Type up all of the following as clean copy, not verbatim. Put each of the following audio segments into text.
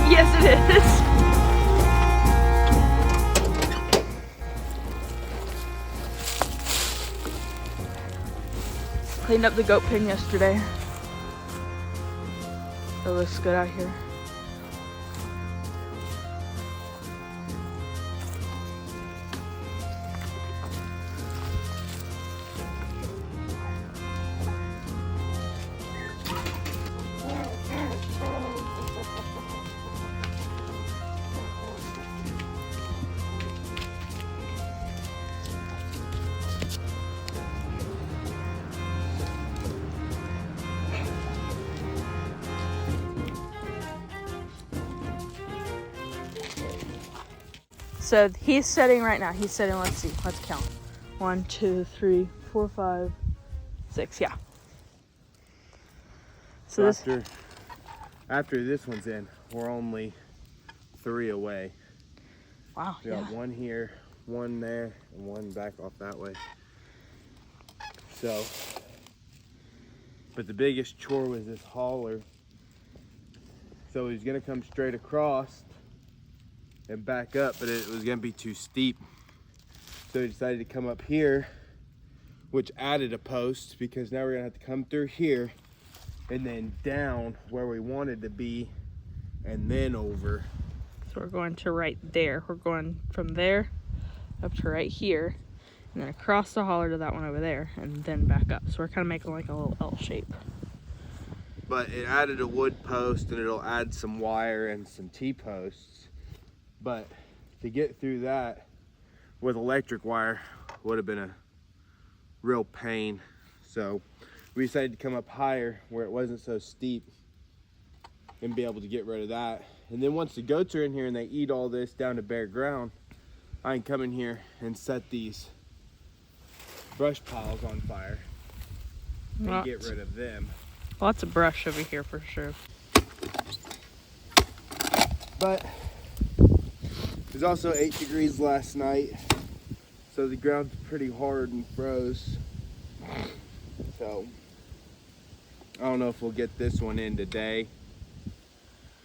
Yes, it is. Cleaned up the goat pen yesterday. It looks good out here. So he's setting right now. He's setting, let's see, let's count. 1, 2, 3, 4, 5, 6, yeah. So after this one's in, we're only 3 away. Wow, We got one here, one there, and one back off that way. So, but the biggest chore was this hauler. So he's gonna come straight across and back up, but it was gonna be too steep. So we decided to come up here, which added a post, because now we're gonna have to come through here and then down where we wanted to be and then over. So we're going to right there. We're going from there up to right here and then across the holler to that one over there and then back up. So we're kind of making like a little L shape. But it added a wood post and it'll add some wire and some T-posts. But to get through that with electric wire would have been a real pain. So we decided to come up higher where it wasn't so steep and be able to get rid of that. And then once the goats are in here and they eat all this down to bare ground, I can come in here and set these brush piles on fire and get rid of them. Lots of brush over here for sure. But it was also 8 degrees last night, so the ground's pretty hard and froze. So I don't know if we'll get this one in today,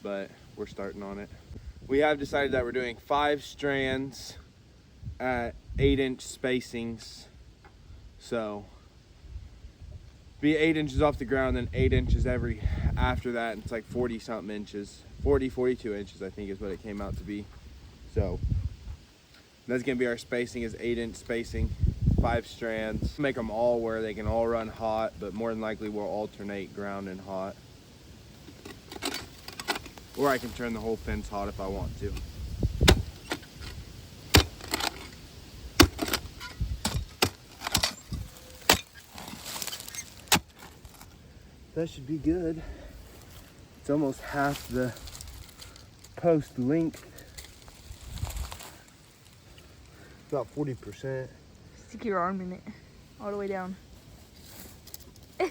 but we're starting on it. We have decided that we're doing 5 strands at 8-inch spacings. So be 8 inches off the ground, then 8 inches every after that, and it's like 40 something inches, 42 inches I think is what it came out to be. So that's gonna be our spacing, is 8-inch spacing, 5 strands. Make them all where they can all run hot, but more than likely we'll alternate ground and hot. Or I can turn the whole fence hot if I want to. That should be good. It's almost half the post length. About 40%. Stick your arm in it, all the way down. Okay.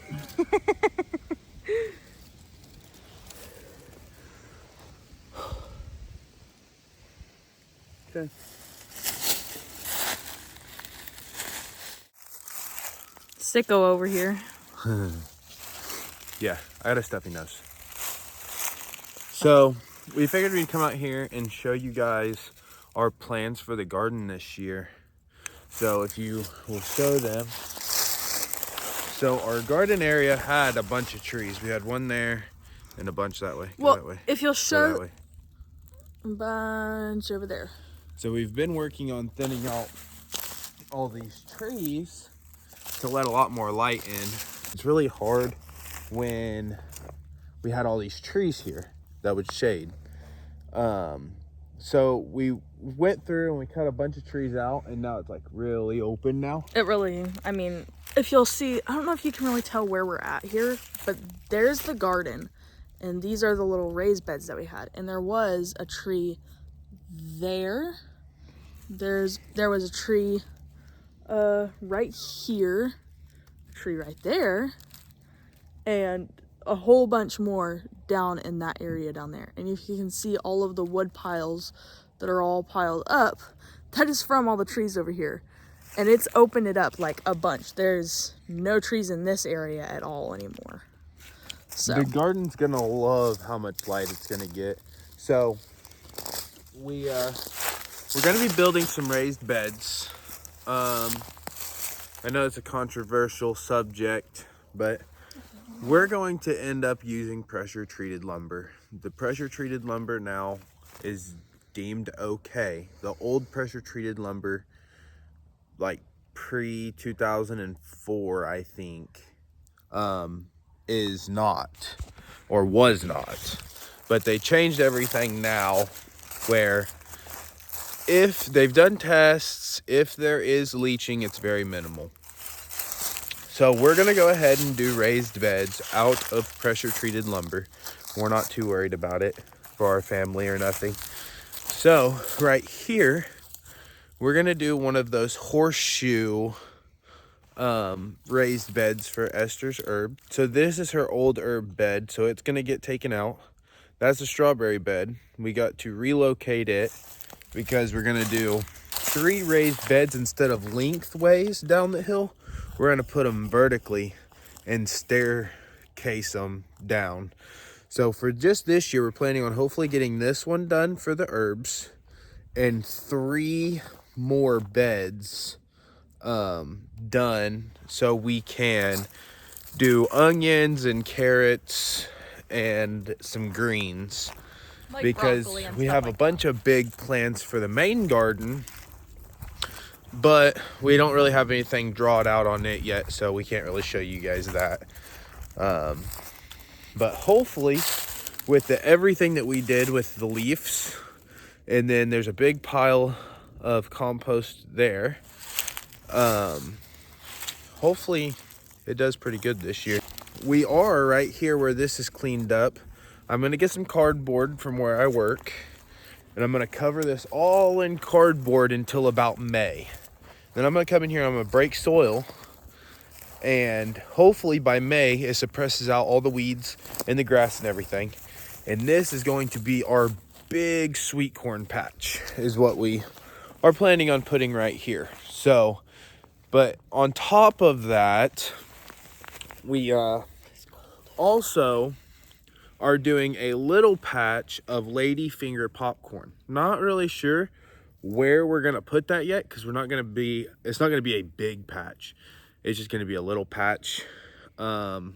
Sicko over here. Yeah, I got a stuffy nose. So we figured we'd come out here and show you guys our plans for the garden this year. So if you will show them. So our garden area had a bunch of trees. We had one there and a bunch that way. Well, that way. if you'll show that way. a bunch over there. So we've been working on thinning out all these trees to let a lot more light in. It's really hard when we had all these trees here. that would shade. So we went through and we cut a bunch of trees out, and now it's like really open now. It really, I mean, if you'll see, I don't know if you can really tell where we're at here, but there's the garden, and these are the little raised beds that we had. And there was a tree there. There was a tree right here, a tree right there, and a whole bunch more down in that area down there. And if you can see all of the wood piles that are all piled up, that is from all the trees over here. And it's opened it up like a bunch. There's no trees in this area at all anymore. So the garden's gonna love how much light it's gonna get. So we're gonna be building some raised beds. I know it's a controversial subject, but we're going to end up using pressure treated lumber. The pressure treated lumber now is deemed okay. The old pressure treated lumber, like pre 2004, I think, is not, or was not. But they changed everything now, where if they've done tests, if there is leaching, it's very minimal. So we're gonna go ahead and do raised beds out of pressure treated lumber. We're not too worried about it for our family or nothing. So right here, we're gonna do one of those horseshoe raised beds for Esther's herb. So this is her old herb bed, so it's gonna get taken out. That's a strawberry bed. We got to relocate it because we're gonna do 3 raised beds instead of lengthways down the hill. We're gonna put them vertically and staircase them down. So for just this year, we're planning on hopefully getting this one done for the herbs and 3 more beds done, so we can do onions and carrots and some greens, like because we have a bunch of big plans for the main garden, but we don't really have anything drawn out on it yet, so we can't really show you guys that. But hopefully with everything that we did with the leaves, and then there's a big pile of compost there, hopefully it does pretty good this year. We are right here where this is cleaned up. I'm gonna get some cardboard from where I work, and I'm gonna cover this all in cardboard until about May. Then I'm gonna come in here and I'm gonna break soil, and hopefully by May it suppresses out all the weeds and the grass and everything. And this is going to be our big sweet corn patch, is what we are planning on putting right here. So, but on top of that, we also are doing a little patch of ladyfinger popcorn. Not really sure where we're gonna put that yet, because it's not gonna be a big patch. It's just gonna be a little patch. But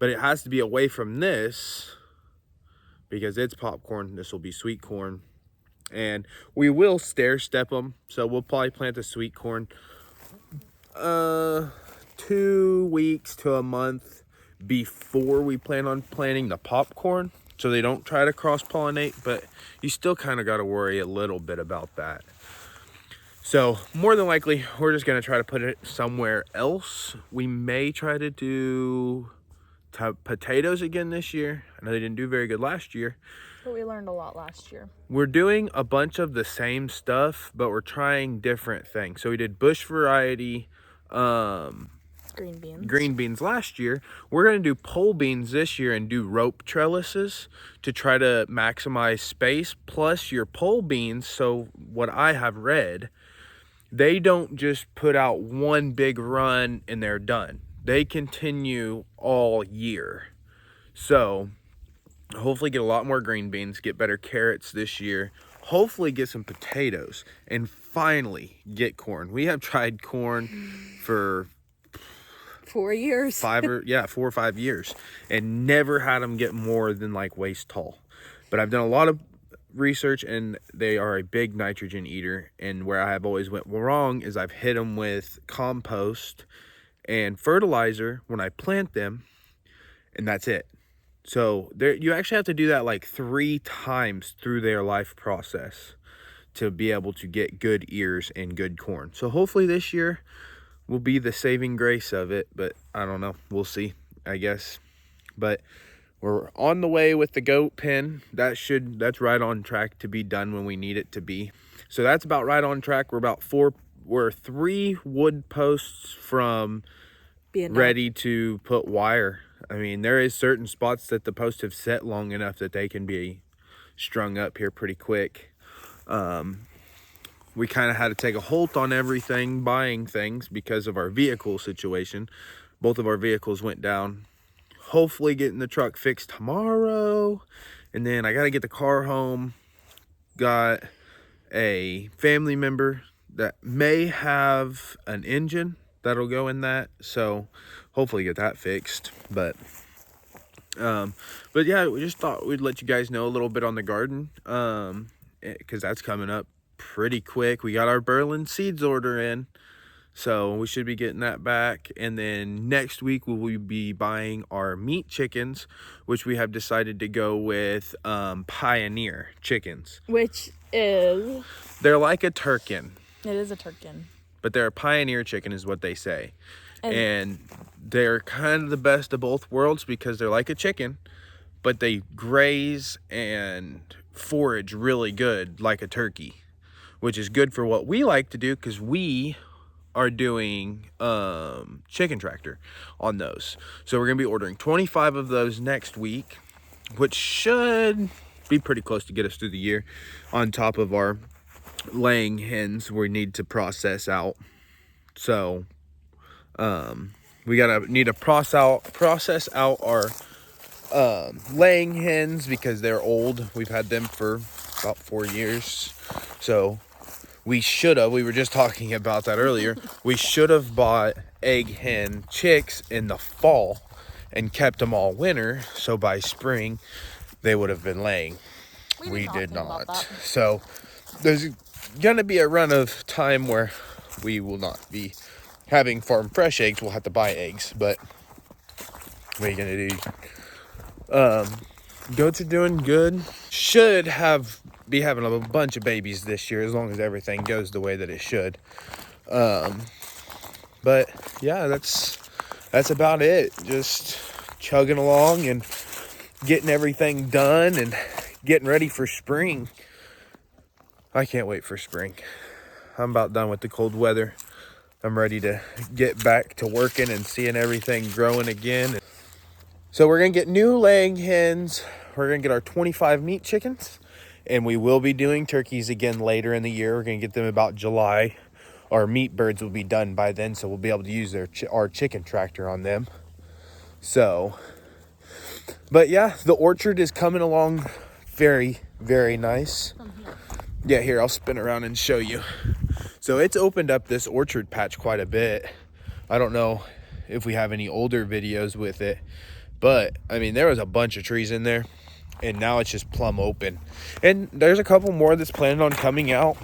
it has to be away from this because it's popcorn. This will be sweet corn. And we will stair step them. So we'll probably plant the sweet corn 2 weeks to a month before we plan on planting the popcorn, so they don't try to cross-pollinate, but you still kind of got to worry a little bit about that. So more than likely, we're just going to try to put it somewhere else. We may try to do potatoes again this year. I know they didn't do very good last year. But we learned a lot last year. We're doing a bunch of the same stuff, but we're trying different things. So we did bush variety, green beans last year. We're going to do pole beans this year and do rope trellises to try to maximize space. Plus your pole beans, so what I have read, they don't just put out one big run and they're done. They continue all year. So hopefully get a lot more green beans, get better carrots this year, hopefully get some potatoes, and finally get corn. We have tried corn for 4 years. 4 or 5 years, and never had them get more than like waist tall. But I've done a lot of research, and they are a big nitrogen eater. And where I have always went wrong is I've hit them with compost and fertilizer when I plant them, and that's it. So there, you actually have to do that like 3 times through their life process to be able to get good ears and good corn. So hopefully this year will be the saving grace of it, but I don't know. We'll see, I guess. But we're on the way with the goat pen. That's right on track to be done when we need it to be. So that's about right on track. We're 3 wood posts from Being ready to put wire. I mean, there is certain spots that the posts have set long enough that they can be strung up here pretty quick. We kind of had to take a halt on everything, buying things, because of our vehicle situation. Both of our vehicles went down. Hopefully getting the truck fixed tomorrow. And then I got to get the car home. Got a family member that may have an engine that'll go in that. So hopefully get that fixed. But yeah, we just thought we'd let you guys know a little bit on the garden. Because that's coming up pretty quick. We got our Berlin seeds order in, so we should be getting that back. And then next week we will be buying our meat chickens, which we have decided to go with Pioneer chickens, which is, they're like a Turkin. It is a Turkin, but they're a Pioneer chicken is what they say. And they're kind of the best of both worlds because they're like a chicken, but they graze and forage really good like a turkey, which is good for what we like to do because we are doing chicken tractor on those. So we're gonna be ordering 25 of those next week, which should be pretty close to get us through the year, on top of our laying hens we need to process out. So we need to process out our laying hens because they're old. We've had them for about 4 years. So we were just talking about that earlier. We should have bought egg hen chicks in the fall and kept them all winter. So by spring, they would have been laying. We did not. So there's going to be a run of time where we will not be having farm fresh eggs. We'll have to buy eggs, but what are you going to do? Goats are doing good. Should be having a bunch of babies this year as long as everything goes the way that it should. But yeah, that's about it. Just chugging along and getting everything done and getting ready for spring. I can't wait for spring. I'm about done with the cold weather. I'm ready to get back to working and seeing everything growing again. So we're going to get new laying hens. We're going to get our 25 meat chickens. And we will be doing turkeys again later in the year. We're going to get them about July. Our meat birds will be done by then, so we'll be able to use our chicken tractor on them. So, but yeah, the orchard is coming along very, very nice. Yeah, here, I'll spin around and show you. So it's opened up this orchard patch quite a bit. I don't know if we have any older videos with it, but I mean, there was a bunch of trees in there, and now it's just plumb open. And there's a couple more that's planning on coming out.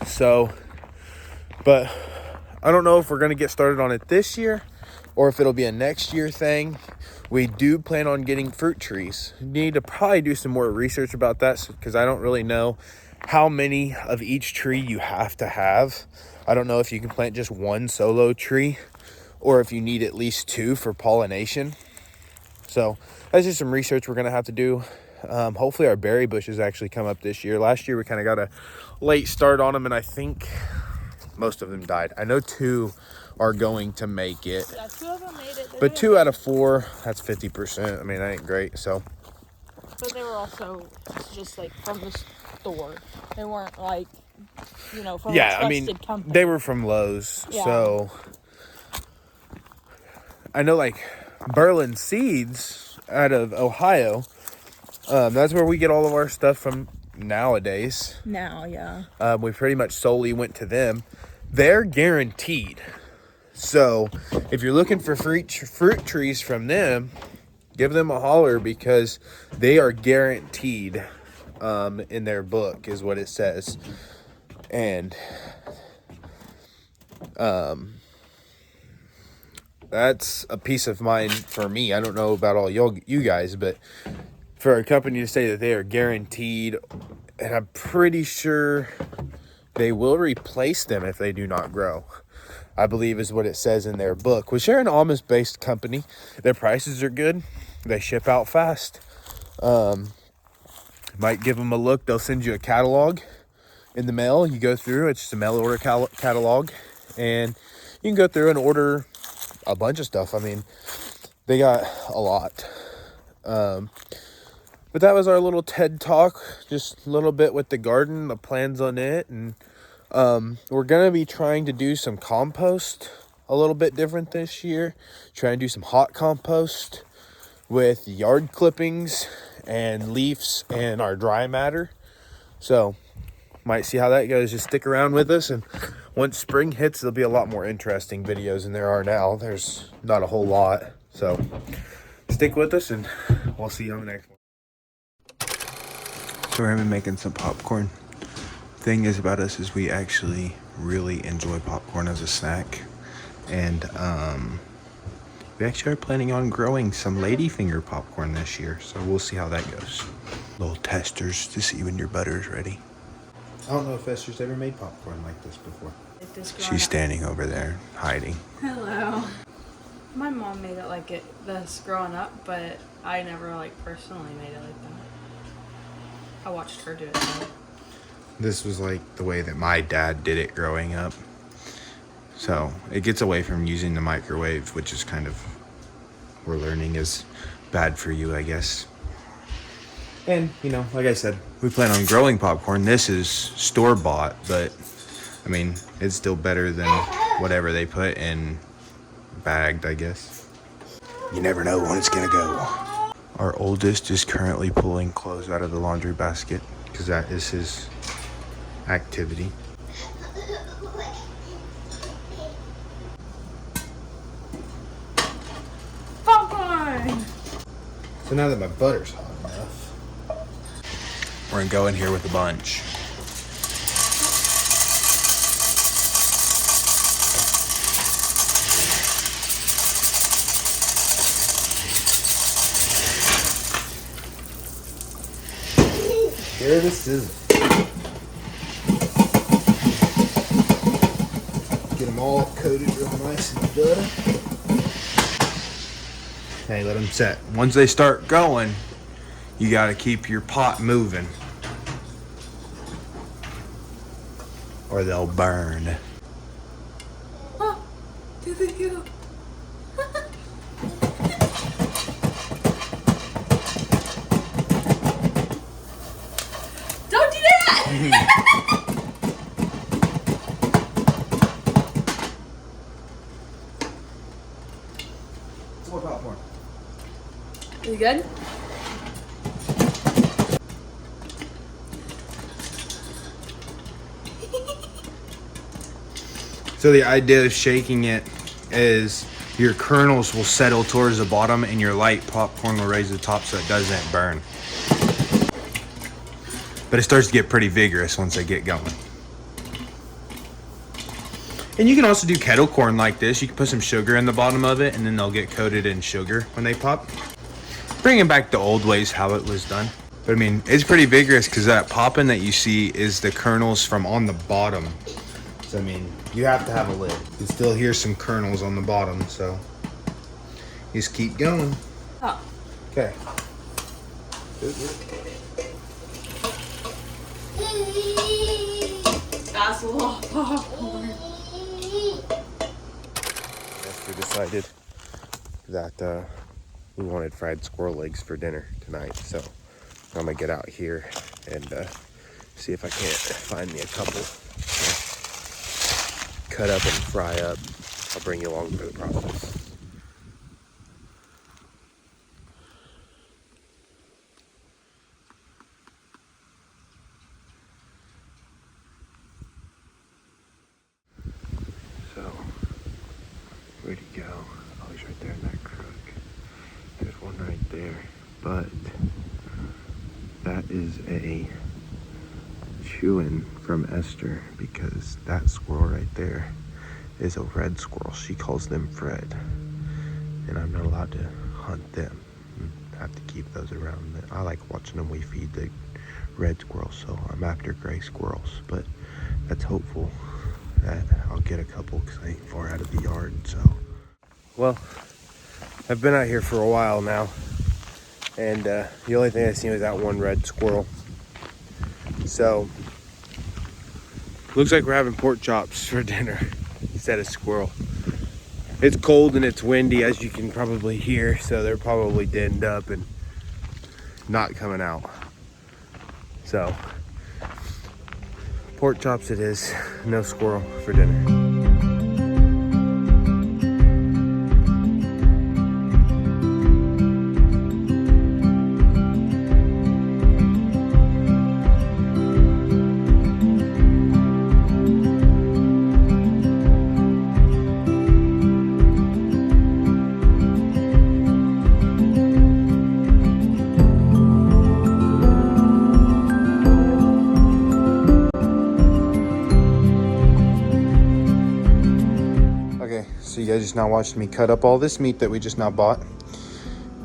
So, but I don't know if we're going to get started on it this year or if it'll be a next year thing. We do plan on getting fruit trees. Need to probably do some more research about that because I don't really know how many of each tree you have to have. I don't know if you can plant just one solo tree or if you need at least 2 for pollination. So that's just some research we're going to have to do. Hopefully our berry bushes actually come up this year. Last year we kind of got a late start on them, and I think most of them died. I know 2 are going to make it. Yeah, 2 of them made it. But 2 out of 4, that's 50%. I mean, that ain't great, so. But they were also just like from the store. They weren't like, from a trusted company. They were from Lowe's. Yeah. So I know like Berlin Seeds out of Ohio. That's where we get all of our stuff from nowadays. Now, yeah. We pretty much solely went to them. They're guaranteed. So if you're looking for fruit trees from them, give them a holler because they are guaranteed in their book is what it says. And that's a peace of mind for me. I don't know about all you guys, but for a company to say that they are guaranteed, and I'm pretty sure they will replace them if they do not grow, I believe is what it says in their book. Which they're an Amish-based company. Their prices are good. They ship out fast. Might give them a look. They'll send you a catalog in the mail. You go through. It's just a mail order catalog. And you can go through and order a bunch of stuff. I mean, they got a lot. But that was our little TED Talk. Just a little bit with the garden, the plans on it. And we're going to be trying to do some compost a little bit different this year. Try and do some hot compost with yard clippings and leaves and our dry matter. So might see how that goes. Just stick around with us, and once spring hits, there'll be a lot more interesting videos than there are now. There's not a whole lot, so stick with us and we'll see you on the next one. So we're gonna be making some popcorn. Thing is about us is we actually really enjoy popcorn as a snack, and we actually are planning on growing some ladyfinger popcorn this year, so we'll see how that goes. Little testers to see when your butter is ready. I don't know if Esther's ever made popcorn like this before. She's standing over there hiding. Hello. My mom made it like this growing up, but I never like personally made it like that. I watched her do it though. This was like the way that my dad did it growing up. So it gets away from using the microwave, which is kind of, we're learning is bad for you, I guess. And, you know, like I said, we plan on growing popcorn. This is store-bought, but, I mean, it's still better than whatever they put in bagged, I guess. You never know when it's gonna go. Our oldest is currently pulling clothes out of the laundry basket, because that is his activity. Popcorn! So now that my butter's hot enough, we're gonna go in here with a bunch. Here this is. Get them all coated real nice in butter. Hey, let them set. Once they start going, you gotta keep your pot moving, or they'll burn. Oh, did they go? Don't do that! More popcorn. You good? So the idea of shaking it is your kernels will settle towards the bottom and your light popcorn will raise the top so it doesn't burn. But it starts to get pretty vigorous once they get going. And you can also do kettle corn like this. You can put some sugar in the bottom of it and then they'll get coated in sugar when they pop. Bringing back the old ways how it was done. But I mean, it's pretty vigorous because that popping that you see is the kernels from on the bottom. So I mean, you have to have a lid. You can still hear some kernels on the bottom, so just keep going. Oh. Okay. That's a lot of popcorn. We decided that we wanted fried squirrel legs for dinner tonight, so I'm gonna get out here and see if I can't find me a couple, cut up and fry up. I'll bring you along for the process. So, where'd he go? Oh, he's right there in that crook. There's one right there, but that is a chewing from Esther because that squirrel right there is a red squirrel. She calls them Fred. and I'm not allowed to hunt them. I have to keep those around. I like watching them. We feed the red squirrels, so I'm after gray squirrels, but that's hopeful that I'll get a couple because I ain't far out of the yard. So, well, I've been out here for a while now, and the only thing I seen was that one red squirrel. So, looks like we're having pork chops for dinner instead of squirrel. It's cold and it's windy, as you can probably hear, so they're probably denned up and not coming out. So, pork chops it is, no squirrel for dinner. So you guys just now watched me cut up all this meat that we just now bought.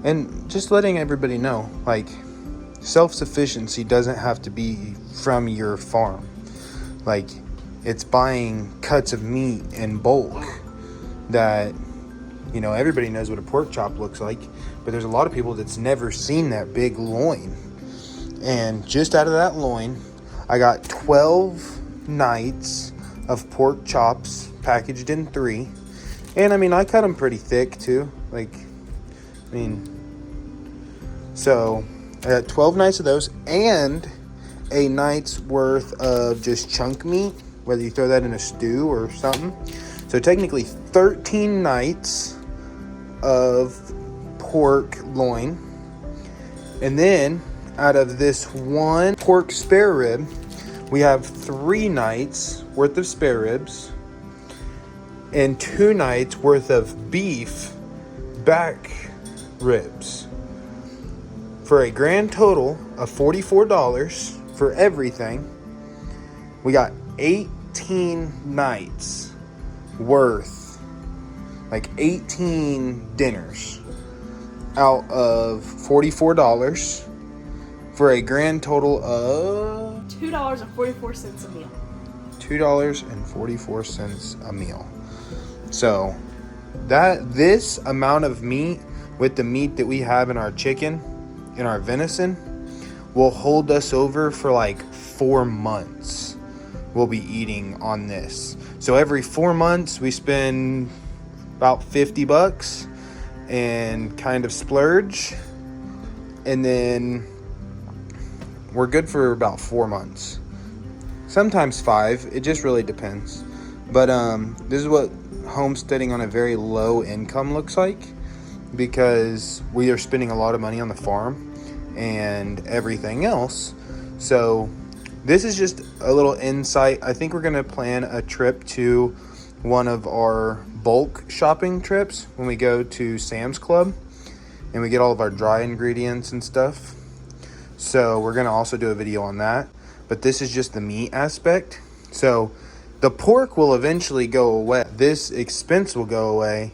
And just letting everybody know, like, self-sufficiency doesn't have to be from your farm. Like, it's buying cuts of meat in bulk that, you know, everybody knows what a pork chop looks like, but there's a lot of people that's never seen that big loin. And just out of that loin, I got 12 nights of pork chops packaged in 3. And I mean, I cut them pretty thick too. Like, I mean, so I got 12 nights of those and a night's worth of just chunk meat, whether you throw that in a stew or something. So technically 13 nights of pork loin. And then out of this one pork spare rib, we have 3 nights worth of spare ribs and 2 nights worth of beef back ribs for a grand total of $44 for everything. We got 18 nights worth, like 18 dinners out of $44 for a grand total of $2.44 a meal. $2.44 a meal. So this amount of meat with the meat that we have in our chicken, in our venison, will hold us over for like 4 months. We'll be eating on this. So every 4 months we spend about $50 and kind of splurge, and then we're good for about 4 months. Sometimes 5. It just really depends. But this is what homesteading on a very low income looks like, because we are spending a lot of money on the farm and everything else. So this is just a little insight. I think we're going to plan a trip to one of our bulk shopping trips when we go to Sam's Club and we get all of our dry ingredients and stuff. So we're going to also do a video on that. But this is just the meat aspect. So the pork will eventually go away. This expense will go away.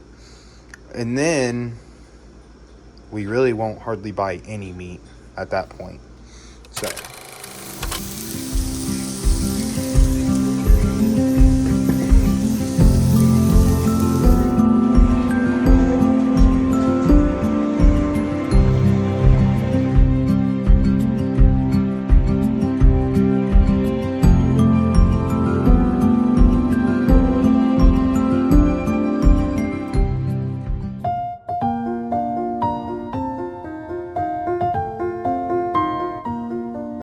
And then we really won't hardly buy any meat at that point. So